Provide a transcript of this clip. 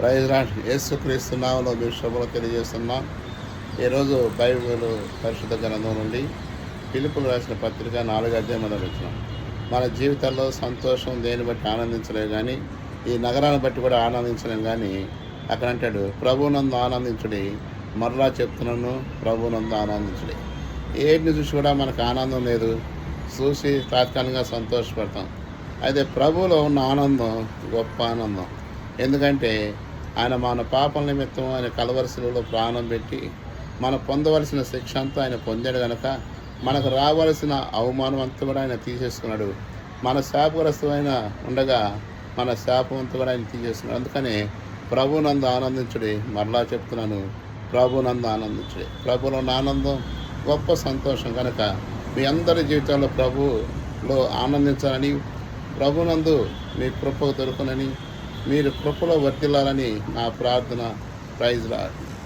Praise lord. యేసుక్రీస్తు నామములో మీ శుభములు తెలియజేస్తున్నాం. ఈరోజు బైబిల్ పరిశుద్ధ గ్రంథం నుండి ఫిలిప్పీయులకు రాసిన పత్రిక 4వ అధ్యాయం మొదలుపెట్టినాం. మన జీవితాల్లో సంతోషం దేన్ని బట్టి ఆనందించలేము కానీ, ఈ నగరాన్ని బట్టి కూడా ఆనందించలేము కానీ, అక్కడ అంటాడు ప్రభువునందు ఆనందించుడి. మరలా చెప్తున్నాను, ప్రభువునందు ఆనందించుడి. ఏటిని చూసి కూడా మనకు ఆనందం లేదు, చూసి తాత్కాలికంగా సంతోషపడతాం. అయితే ప్రభువులో ఉన్న ఆనందం గొప్ప ఆనందం. ఎందుకంటే ఆయన మన పాపల నిమిత్తం ఆయన కలవరశిలలో ప్రాణం పెట్టి మనం పొందవలసిన శిక్ష అంతా ఆయన పొందాడు కనుక మనకు రావలసిన అవమానం అంతా కూడా ఆయన తీసేసుకున్నాడు. మన శాపగ్రస్తమైన ఉండగా మన శాపం అంతా కూడా ఆయన తీసేసుకున్నాడు. అందుకని ప్రభునందు ఆనందించుడి. మరలా చెప్తున్నాను, ప్రభునందు ఆనందించుడి. ప్రభులో ఉన్న ఆనందం గొప్ప సంతోషం కనుక మీ అందరి జీవితంలో ప్రభులో ఆనందించాలని, ప్రభునందు మీ కృప దొరుకునని, మీరు కృపలో వర్తిల్లాలని నా ప్రార్థన. Praise lord.